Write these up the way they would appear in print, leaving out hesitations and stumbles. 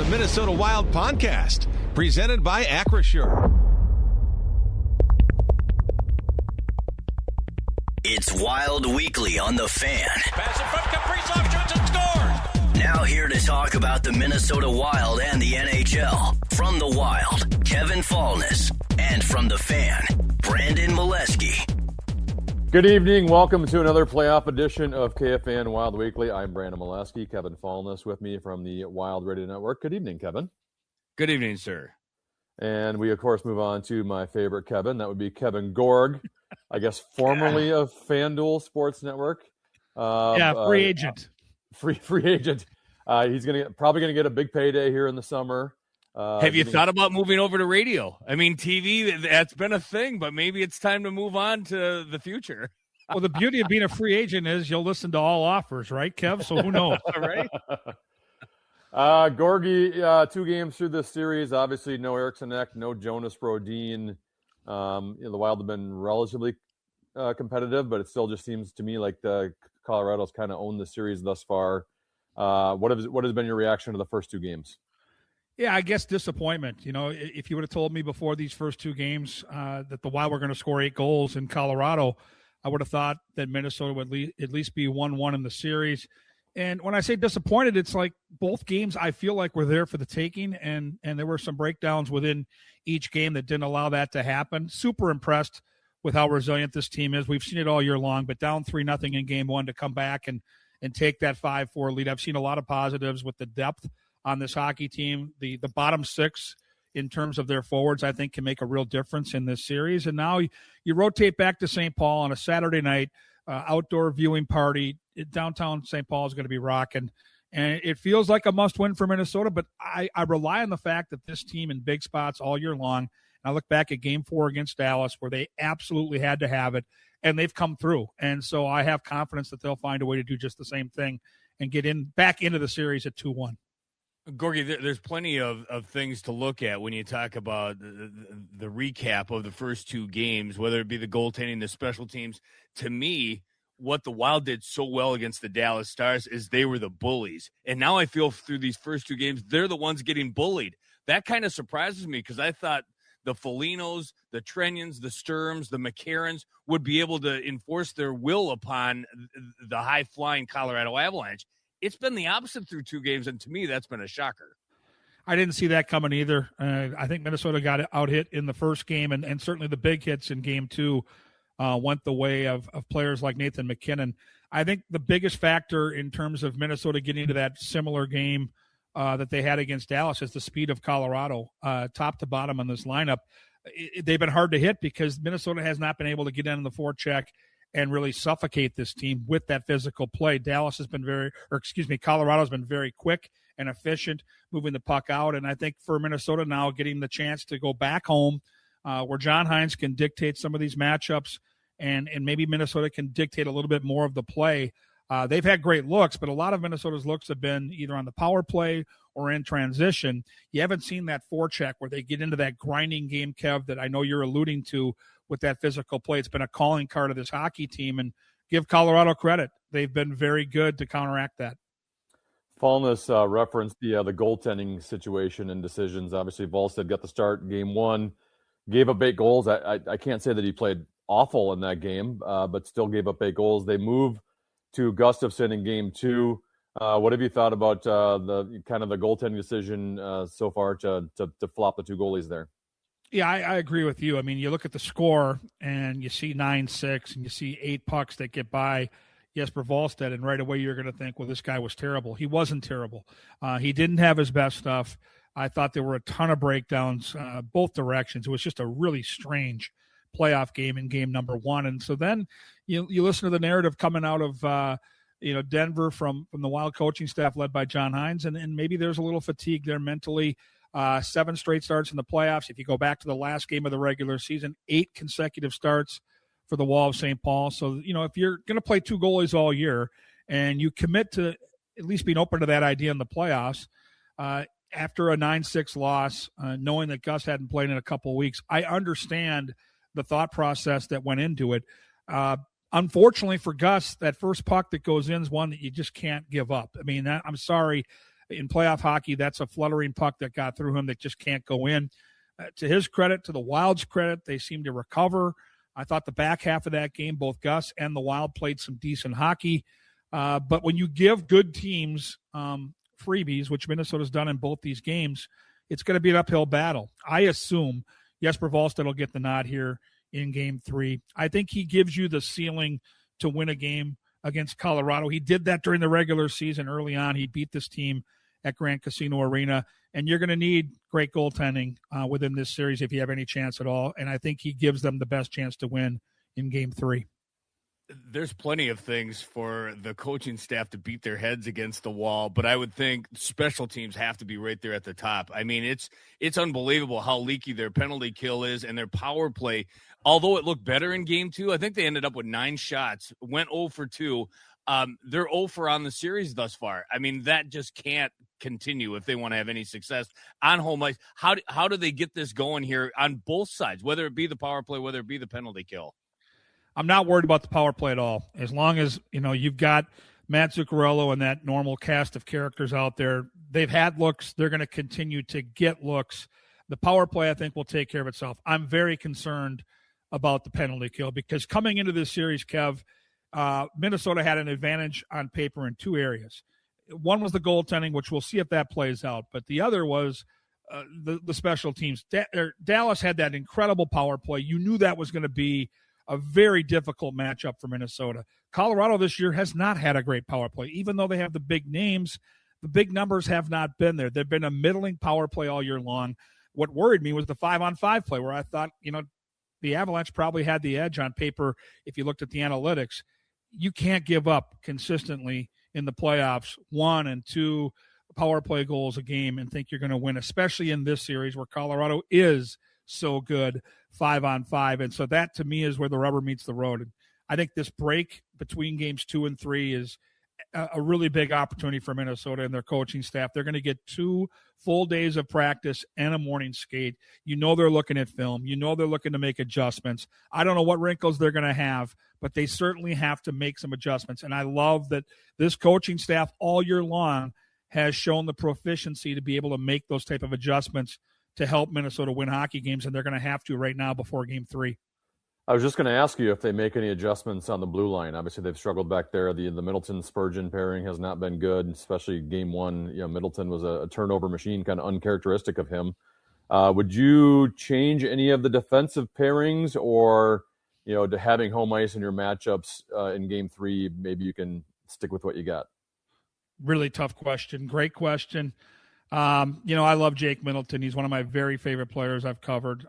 the Minnesota Wild podcast, presented by Acrisure. It's Wild Weekly on the Fan. Pass it from Kaprizov, shoots and scores. Now here to talk about the Minnesota Wild and the NHL. From the Wild, Kevin Fallness. And from the Fan, Brandon Molesky. Good evening. Welcome to another playoff edition of KFAN Wild Weekly. I'm Brandon Molesky. Kevin Fallness with me from the Wild Radio Network. Good evening, Kevin. Good evening, sir. And we, of course, move on to my favorite Kevin. That would be Kevin Gorg, I guess formerly of FanDuel Sports Network. Free agent. Free agent. He's probably going to get a big payday here in the summer. Have you thought about moving over to radio? I mean, TV, that's been a thing, but maybe it's time to move on to the future. Well, the beauty of being a free agent is you'll listen to all offers, right, Kev? So who knows, right? Gorgie, 2 games through this series. Obviously, no Eriksson Ek, no Jonas Brodin. The Wild have been relatively competitive, but it still just seems to me like Colorado's kind of owned the series thus far. What has been your reaction to the first 2 games? Yeah, I guess disappointment. You know, if you would have told me before these first 2 games that the Wild were going to score 8 goals in Colorado, I would have thought that Minnesota would at least be 1-1 in the series. And when I say disappointed, it's like both games I feel like were there for the taking, and there were some breakdowns within each game that didn't allow that to happen. Super impressed with how resilient this team is. We've seen it all year long, but down 3-0 in game 1 to come back and take that 5-4 lead. I've seen a lot of positives with the depth on this hockey team. The bottom 6 in terms of their forwards, I think, can make a real difference in this series. And now you rotate back to St. Paul on a Saturday night, outdoor viewing party. Downtown St. Paul is going to be rocking. And it feels like a must-win for Minnesota, but I rely on the fact that this team in big spots all year long. I look back at Game 4 against Dallas where they absolutely had to have it, and they've come through. And so I have confidence that they'll find a way to do just the same thing and get back into the series at 2-1. Gorgie, there's plenty of things to look at when you talk about the recap of the first 2 games, whether it be the goaltending, the special teams. To me, what the Wild did so well against the Dallas Stars is they were the bullies. And now I feel through these first 2 games, they're the ones getting bullied. That kind of surprises me because I thought the Folignos, the Trenyans, the Sturms, the McCarrans would be able to enforce their will upon the high-flying Colorado Avalanche. It's been the opposite through 2 games, and to me, that's been a shocker. I didn't see that coming either. I think Minnesota got out-hit in the first game, and certainly the big hits in Game 2 went the way of players like Nathan McKinnon. I think the biggest factor in terms of Minnesota getting to that similar game that they had against Dallas is the speed of Colorado, top to bottom on this lineup. They've been hard to hit because Minnesota has not been able to get in the forecheck and really suffocate this team with that physical play. Colorado's been very quick and efficient, moving the puck out. And I think for Minnesota now, getting the chance to go back home where John Hines can dictate some of these matchups and maybe Minnesota can dictate a little bit more of the play. They've had great looks, but a lot of Minnesota's looks have been either on the power play or in transition. You haven't seen that forecheck where they get into that grinding game, Kev, that I know you're alluding to with that physical play. It's been a calling card of this hockey team, and give Colorado credit. They've been very good to counteract that. Fallness referenced the goaltending situation and decisions. Obviously, Volstead got the start in Game 1, gave up 8 goals. I can't say that he played awful in that game, but still gave up 8 goals. They move to Gustafsson in Game 2. What have you thought about the goaltending decision so far to flop the 2 goalies there? Yeah, I agree with you. I mean, you look at the score and you see 9-6 and you see 8 pucks that get by Jesper Volstead, and right away you're going to think, well, this guy was terrible. He wasn't terrible. He didn't have his best stuff. I thought there were a ton of breakdowns both directions. It was just a really strange playoff game in game number 1. And so then you listen to the narrative coming out of Denver from the Wild coaching staff led by John Hines, and maybe there's a little fatigue there mentally. 7 straight starts in the playoffs. If you go back to the last game of the regular season, 8 consecutive starts for the Wall of St. Paul. So, if you're going to play 2 goalies all year and you commit to at least being open to that idea in the playoffs, after a 9-6 loss, knowing that Gus hadn't played in a couple of weeks, I understand the thought process that went into it. Unfortunately for Gus, that first puck that goes in is one that you just can't give up. I mean, I'm sorry. in playoff hockey, that's a fluttering puck that got through him that just can't go in. To his credit, to the Wild's credit, they seem to recover. I thought the back half of that game, both Gus and the Wild played some decent hockey. But when you give good teams freebies, which Minnesota's done in both these games, it's going to be an uphill battle. I assume Jesper Wallstedt will get the nod here in Game 3. I think he gives you the ceiling to win a game against Colorado. He did that during the regular season early on. He beat this team at Grand Casino Arena, and you're going to need great goaltending within this series if you have any chance at all, and I think he gives them the best chance to win in Game 3. There's plenty of things for the coaching staff to beat their heads against the wall, but I would think special teams have to be right there at the top. I mean, it's unbelievable how leaky their penalty kill is and their power play. Although it looked better in Game 2, I think they ended up with 9 shots, went 0 for 2. They're 0 for on the series thus far. I mean, that just can't continue if they want to have any success on home ice. How do they get this going here on both sides, whether it be the power play, whether it be the penalty kill? I'm not worried about the power play at all. As long as, you've got Matt Zuccarello and that normal cast of characters out there, they've had looks. They're going to continue to get looks. The power play, I think, will take care of itself. I'm very concerned about the penalty kill because coming into this series, Kev, Minnesota had an advantage on paper in 2 areas. One was the goaltending, which we'll see if that plays out. But the other was the special teams. Dallas had that incredible power play. You knew that was going to be a very difficult matchup for Minnesota. Colorado this year has not had a great power play. Even though they have the big names, the big numbers have not been there. They've been a middling power play all year long. What worried me was the 5-on-5 play where I thought, the Avalanche probably had the edge on paper if you looked at the analytics. You can't give up consistently in the playoffs 1 and 2 power play goals a game and think you're going to win, especially in this series where Colorado is so good 5-on-5. And so that to me is where the rubber meets the road. And I think this break between games 2 and 3 is a really big opportunity for Minnesota and their coaching staff. They're going to get 2 full days of practice and a morning skate. They're looking at film. They're looking to make adjustments. I don't know what wrinkles they're going to have, but they certainly have to make some adjustments. And I love that this coaching staff all year long has shown the proficiency to be able to make those type of adjustments to help Minnesota win hockey games, and they're going to have to right now before Game 3. I was just going to ask you if they make any adjustments on the blue line. Obviously, they've struggled back there. The Middleton-Spurgeon pairing has not been good, especially Game 1. Middleton was a turnover machine, kind of uncharacteristic of him. Would you change any of the defensive pairings or, to having home ice in your matchups in Game 3, maybe you can stick with what you got? Really tough question. Great question. I love Jake Middleton. He's one of my very favorite players I've covered.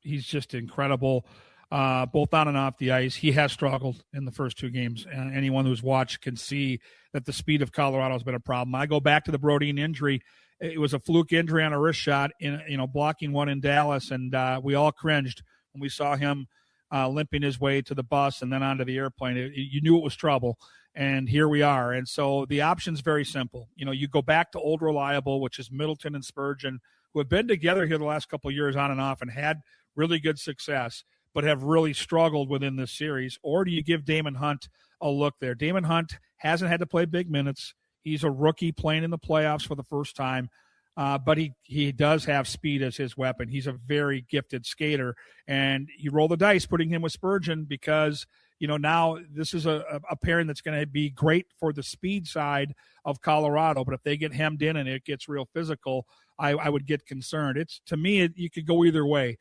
He's just incredible, both on and off the ice. He has struggled in the first 2 games. Anyone who's watched can see that the speed of Colorado has been a problem. I go back to the Brodin injury. It was a fluke injury on a wrist shot, blocking one in Dallas, and we all cringed when we saw him limping his way to the bus and then onto the airplane. You knew it was trouble. And here we are. And so the option's very simple. You go back to old reliable, which is Middleton and Spurgeon, who have been together here the last couple of years on and off and had really good success, but have really struggled within this series. Or do you give Damon Hunt a look there? Damon Hunt hasn't had to play big minutes. He's a rookie playing in the playoffs for the first time, but he does have speed as his weapon. He's a very gifted skater. And you roll the dice putting him with Spurgeon because – now this is a pairing that's going to be great for the speed side of Colorado. But if they get hemmed in and it gets real physical, I would get concerned. To me, you could go either way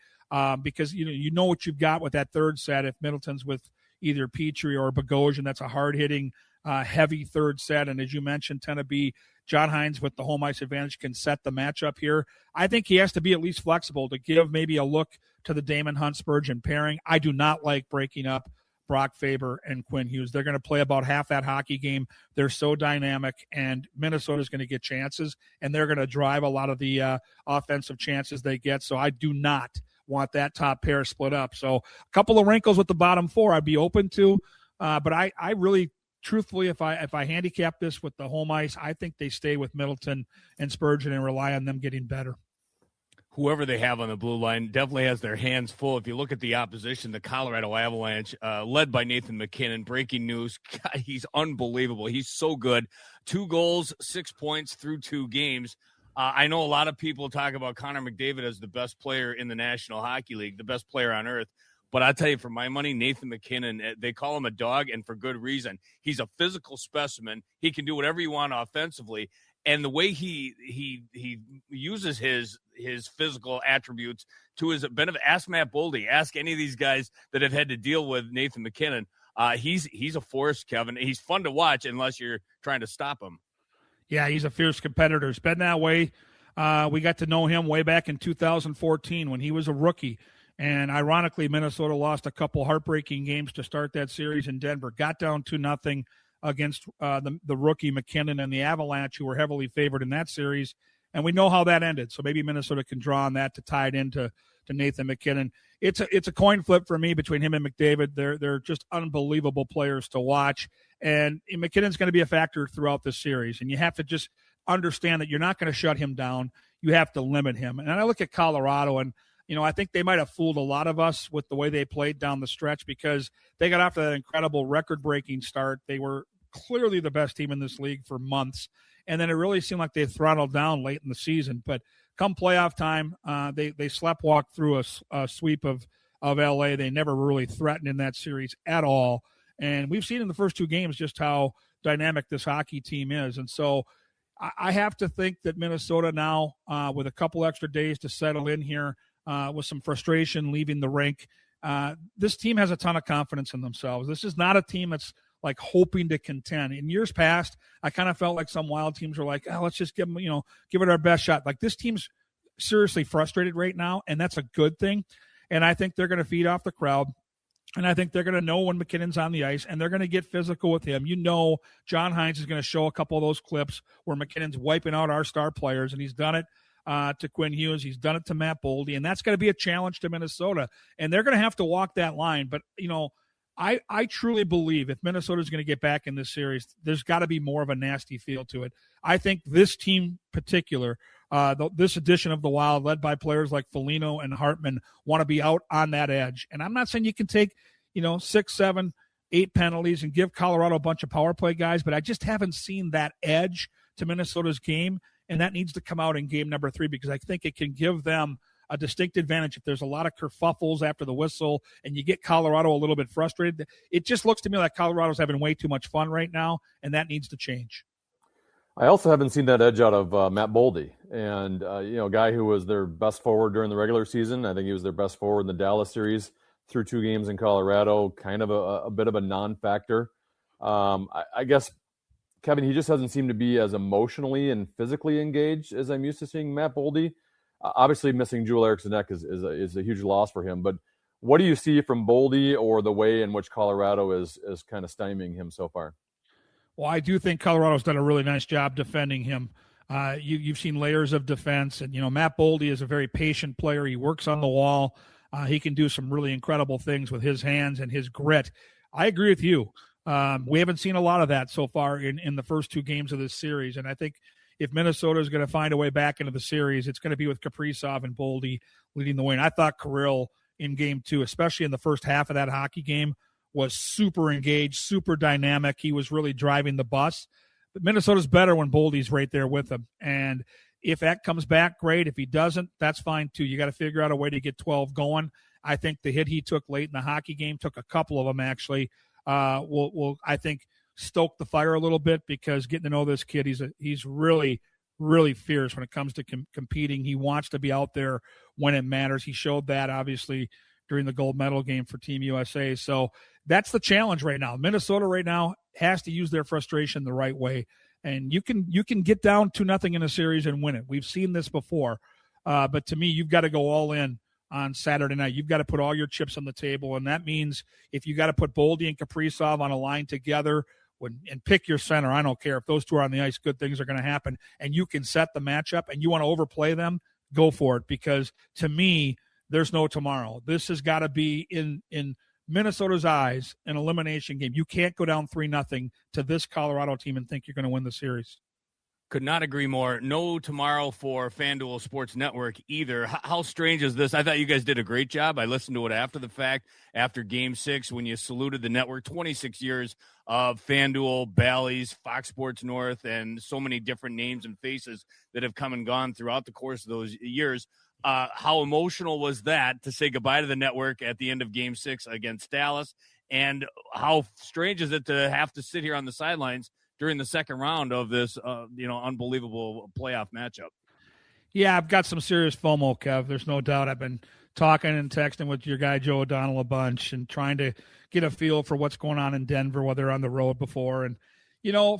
because, you know what you've got with that third set. If Middleton's with either Petrie or Bogosian, that's a hard-hitting, heavy third set. And as you mentioned, Teneby, John Hines with the home ice advantage can set the matchup here. I think he has to be at least flexible to give maybe a look to the Damon Hunt-Spurgeon pairing. I do not like breaking up Brock Faber and Quinn Hughes. They're going to play about half that hockey game. They're so dynamic, and Minnesota's going to get chances, and they're going to drive a lot of the offensive chances they get. So I do not want that top pair split up. So a couple of wrinkles with the bottom 4 I'd be open to, but I really, truthfully, if I handicap this with the home ice, I think they stay with Middleton and Spurgeon and rely on them getting better. whoever they have on the blue line definitely has their hands full. If you look at the opposition, the Colorado Avalanche, led by Nathan MacKinnon, breaking news. God, he's unbelievable. He's so good. 2 goals, 6 points through 2 games. I know a lot of people talk about Connor McDavid as the best player in the National Hockey League, the best player on earth. But I tell you, for my money, Nathan MacKinnon, they call him a dog, and for good reason. He's a physical specimen. He can do whatever you want offensively. And the way he uses his physical attributes to his benefit. Ask Matt Boldy. Ask any of these guys that have had to deal with Nathan MacKinnon. He's a force, Kevin. He's fun to watch unless you're trying to stop him. Yeah, he's a fierce competitor. It's been that way. We got to know him way back in 2014 when he was a rookie. And ironically, Minnesota lost a couple heartbreaking games to start that series in Denver. Got down 2-0 against the rookie McKinnon and the Avalanche, who were heavily favored in that series. And we know how that ended. So maybe Minnesota can draw on that to tie it into Nathan MacKinnon. It's a coin flip for me between him and McDavid. They're just unbelievable players to watch. And McKinnon's going to be a factor throughout this series. And you have to just understand that you're not going to shut him down. You have to limit him. And I look at Colorado, and I think they might have fooled a lot of us with the way they played down the stretch, because they got off to that incredible record-breaking start. They were clearly the best team in this league for months, and then it really seemed like they throttled down late in the season. But come playoff time, they sleptwalked through a sweep of LA. They never really threatened in that series at all, and we've seen in the first 2 games just how dynamic this hockey team is. And so I have to think that Minnesota now, with a couple extra days to settle in here, with some frustration leaving the rink, this team has a ton of confidence in themselves. This is not a team that's like hoping to contend. In years past, I kind of felt like some Wild teams were like, let's just give it our best shot. Like, this team's seriously frustrated right now, and that's a good thing. And I think they're going to feed off the crowd. And I think they're going to know when McKinnon's on the ice, and they're going to get physical with him. John Hines is going to show a couple of those clips where McKinnon's wiping out our star players, and he's done it to Quinn Hughes. He's done it to Matt Boldy, and that's going to be a challenge to Minnesota. And they're going to have to walk that line. But, I truly believe if Minnesota is going to get back in this series, there's got to be more of a nasty feel to it. I think this team in particular, this edition of the Wild, led by players like Foligno and Hartman, want to be out on that edge. And I'm not saying you can take, 6, 7, 8 penalties and give Colorado a bunch of power play guys, but I just haven't seen that edge to Minnesota's game, and that needs to come out in game number 3, because I think it can give them a distinct advantage. If there's a lot of kerfuffles after the whistle and you get Colorado a little bit frustrated, it just looks to me like Colorado's having way too much fun right now, and that needs to change. I also haven't seen that edge out of Matt Boldy, and a guy who was their best forward during the regular season. I think he was their best forward in the Dallas series through 2 games in Colorado, kind of a bit of a non-factor. I guess, Kevin, he just doesn't seem to be as emotionally and physically engaged as I'm used to seeing Matt Boldy. Obviously, missing Joel Eriksson-Ek is a huge loss for him. But what do you see from Boldy, or the way in which Colorado is kind of stymieing him so far? Well, I do think Colorado's done a really nice job defending him. You've seen layers of defense, and Matt Boldy is a very patient player. He works on the wall. He can do some really incredible things with his hands and his grit. I agree with you. We haven't seen a lot of that so far in the first 2 games of this series, and I think if Minnesota is going to find a way back into the series, it's going to be with Kaprizov and Boldy leading the way. And I thought Kirill in game 2, especially in the first half of that hockey game, was super engaged, super dynamic. He was really driving the bus. But Minnesota's better when Boldy's right there with him. And if that comes back, great. If he doesn't, that's fine too. You got to figure out a way to get 12 going. I think the hit he took late in the hockey game, took a couple of them actually, will I think, stoke the fire a little bit, because getting to know this kid, he's really, really fierce when it comes to competing. He wants to be out there when it matters. He showed that, obviously, during the gold medal game for Team USA. So that's the challenge right now. Minnesota right now has to use their frustration the right way. And you can get down 2-0 in a series and win it. We've seen this before. But to me, you've got to go all in on Saturday night. You've got to put all your chips on the table. And that means if you got to put Boldy and Kaprizov on a line together and pick your center, I don't care. If those 2 are on the ice, good things are going to happen. And you can set the matchup and you want to overplay them, go for it. Because to me, there's no tomorrow. This has got to be in Minnesota's eyes an elimination game. You can't go down 3-0 to this Colorado team and think you're going to win the series. Could not agree more. No tomorrow for FanDuel Sports Network either. How strange is this? I thought you guys did a great job. I listened to it after the fact, after Game 6, when you saluted the network. 26 years of FanDuel, Bally's, Fox Sports North, and so many different names and faces that have come and gone throughout the course of those years. How emotional was that to say goodbye to the network at the end of Game 6 against Dallas? And how strange is it to have to sit here on the sidelines during the second round of this, unbelievable playoff matchup? Yeah, I've got some serious FOMO, Kev. There's no doubt. I've been talking and texting with your guy Joe O'Donnell a bunch and trying to get a feel for what's going on in Denver, while they're on the road before. And,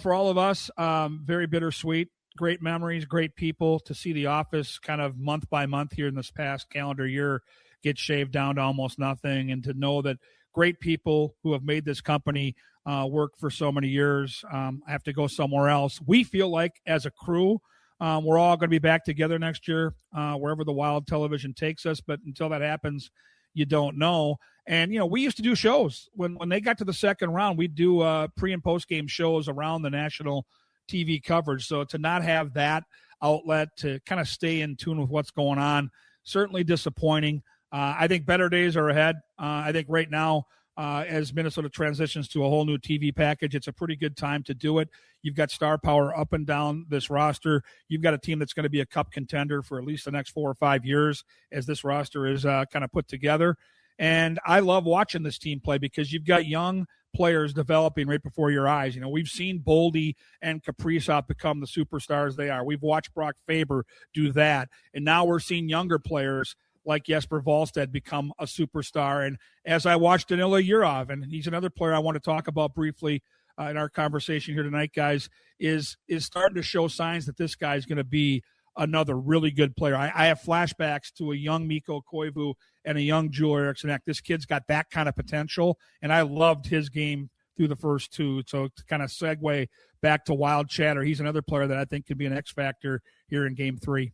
for all of us, very bittersweet, great memories, great people. To see the office kind of month by month here in this past calendar year get shaved down to almost nothing, and to know that great people who have made this company work for so many years have to go somewhere else. We feel like, as a crew, we're all going to be back together next year, wherever the Wild television takes us. But until that happens, you don't know. And, we used to do shows. When they got to the second round, we'd do pre- and post-game shows around the national TV coverage. So to not have that outlet to kind of stay in tune with what's going on, certainly disappointing. I think better days are ahead. I think right now, as Minnesota transitions to a whole new TV package, it's a pretty good time to do it. You've got star power up and down this roster. You've got a team that's going to be a cup contender for at least the next 4 or 5 years as this roster is kind of put together. And I love watching this team play because you've got young players developing right before your eyes. We've seen Boldy and Kaprizov become the superstars they are. We've watched Brock Faber do that. And now we're seeing younger players like Jesper Wallstedt become a superstar. And as I watched Danila Yurov, and he's another player I want to talk about briefly in our conversation here tonight, guys, is starting to show signs that this guy is going to be another really good player. I have flashbacks to a young Mikko Koivu and a young Joel Eriksson. This kid's got that kind of potential, and I loved his game through the first two. So to kind of segue back to Wild chatter, he's another player that I think could be an X factor here in Game 3.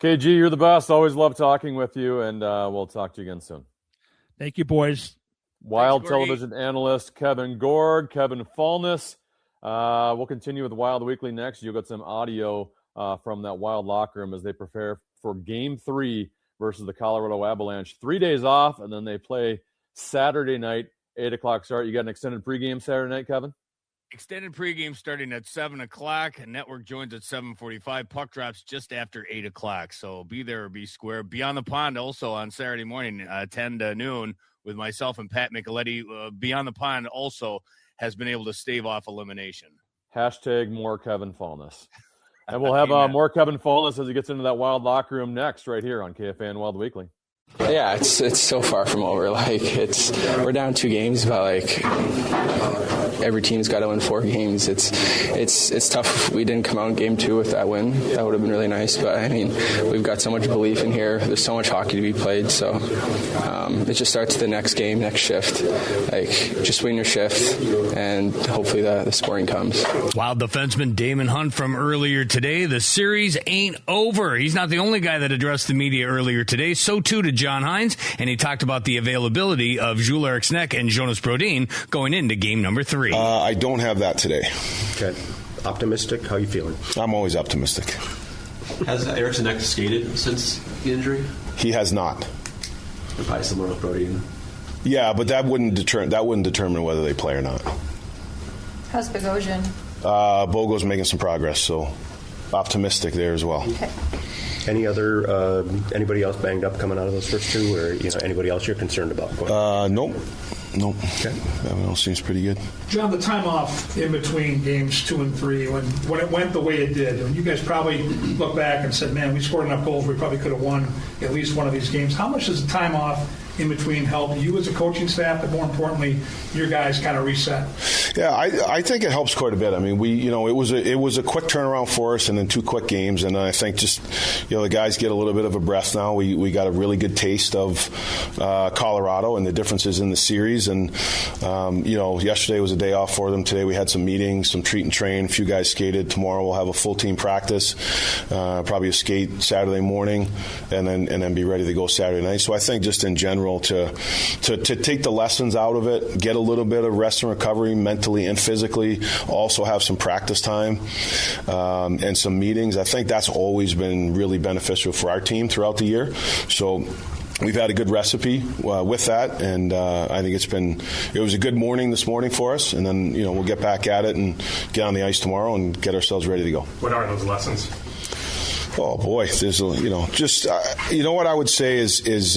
KG, you're the best. Always love talking with you, and we'll talk to you again soon. Thank you, boys. Wild television analyst Kevin Gorg, Kevin Fallness. We'll continue with the Wild Weekly next. You'll get some audio from that Wild locker room as they prepare for Game 3 versus the Colorado Avalanche. 3 days off, and then they play Saturday night, 8 o'clock start. You got an extended pregame Saturday night, Kevin? Extended pregame starting at 7 o'clock. Network joins at 7:45. Puck drops just after 8 o'clock. So be there or be square. Beyond the Pond also on Saturday morning, 10 to noon with myself and Pat Micheletti. Beyond the Pond also has been able to stave off elimination. Hashtag more Kevin Fallness. And we'll have more Kevin Fallness as he gets into that Wild locker room next right here on KFAN Wild Weekly. Yeah, it's so far from over. We're down 2 games, but every team's got to win 4 games. It's tough. We didn't come out in Game 2 with that win. That would have been really nice. But we've got so much belief in here. There's so much hockey to be played. So it just starts the next game, next shift. Just win your shift, and hopefully the scoring comes. Wild defenseman Damon Hunt from earlier today. The series ain't over. He's not the only guy that addressed the media earlier today. So too did John Hines, and he talked about the availability of Joel Eriksson and Jonas Brodin going into game number 3. I don't have that today. Okay. Optimistic? How are you feeling? I'm always optimistic. Has Eriksson skated since the injury? He has not. And probably similar with Brodin. Yeah, but that wouldn't determine whether they play or not. How's Bogosian? Bogo's making some progress, so optimistic there as well. Okay. Anybody else banged up coming out of those first 2, or anybody else you're concerned about? Nope. Okay. Everyone else seems pretty good. John, the time off in between games 2 and 3, when it went the way it did, and you guys probably look back and said, "Man, we scored enough goals. We probably could have won at least one of these games." How much does the time off in between help you as a coaching staff, but more importantly, your guys kind of reset? Yeah, I think it helps quite a bit. It was a quick turnaround for us, and then 2 quick games, and I think just the guys get a little bit of a breath now. We got a really good taste of Colorado and the differences in the series, and yesterday was a day off for them. Today we had some meetings, some treat and train. A few guys skated. Tomorrow we'll have a full team practice, probably a skate Saturday morning, and then be ready to go Saturday night. So I think just in general to take the lessons out of it, get a little bit of rest and recovery, mentally and physically, also have some practice time and some meetings. I think that's always been really beneficial for our team throughout the year. So we've had a good recipe with that, and I think it was a good morning this morning for us, and then we'll get back at it and get on the ice tomorrow and get ourselves ready to go. What are those lessons? Oh boy, there's what I would say is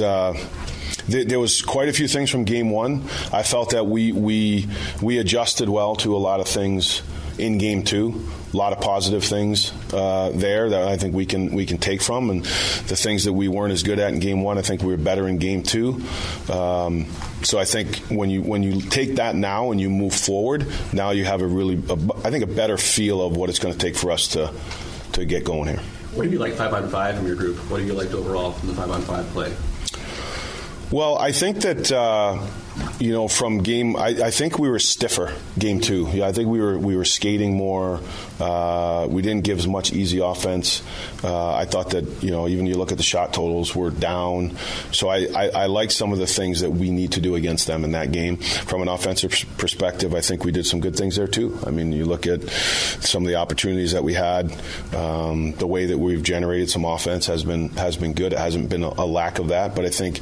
there was quite a few things from game one. I felt that we adjusted well to a lot of things in game two. A lot of positive things there that I think we can take from, and the things that we weren't as good at in game one, I think we were better in game two. So I think when you take that now and you move forward, now you have a better feel of what it's going to take for us to get going here. What do you like 5-on-5 from your group? What do you like overall from the 5-on-5 play? Well, I think that from game, I think we were stiffer game two. Yeah, I think we were skating more. We didn't give as much easy offense. I thought that even you look at the shot totals, we're down. So I like some of the things that we need to do against them in that game. From an offensive perspective, I think we did some good things there too. I mean, you look at some of the opportunities that we had. The way that we've generated some offense has been good. It hasn't been a lack of that, but I think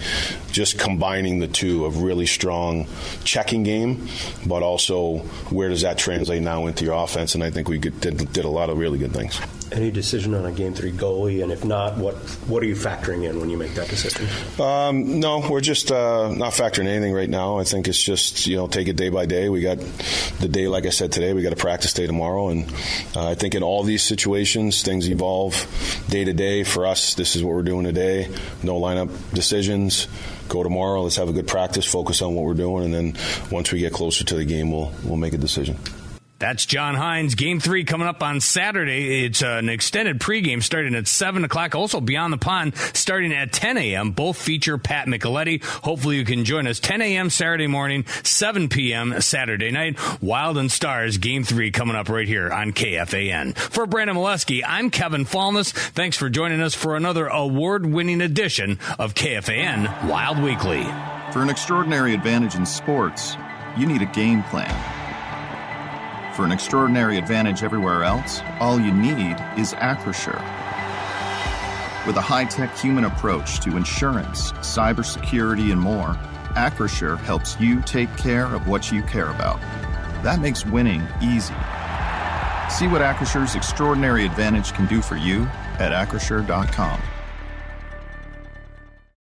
just combining the two of really strong checking game, but also where does that translate now into your offense? And I think we did a lot of really good things. Any decision on a Game 3 goalie? And if not, what are you factoring in when you make that decision? No, we're just not factoring anything right now. I think it's just, take it day by day. We got the day, like I said today, we got a practice day tomorrow. And I think in all these situations, things evolve day to day. For us, this is what we're doing today. No lineup decisions. Go tomorrow. Let's have a good practice, focus on what we're doing. And then once we get closer to the game, we'll make a decision. That's John Hines. Game 3 coming up on Saturday. It's an extended pregame starting at 7 o'clock. Also Beyond the Pond starting at 10 a.m. Both feature Pat Micheletti. Hopefully you can join us 10 a.m. Saturday morning, 7 p.m. Saturday night. Wild and Stars Game 3 coming up right here on KFAN. For Brandon Molesky, I'm Kevin Fallness. Thanks for joining us for another award-winning edition of KFAN Wild Weekly. For an extraordinary advantage in sports, you need a game plan. For an extraordinary advantage everywhere else, all you need is Acrisure. With a high-tech human approach to insurance, cybersecurity, and more, Acrisure helps you take care of what you care about. That makes winning easy. See what Acrisure's extraordinary advantage can do for you at Acrisure.com.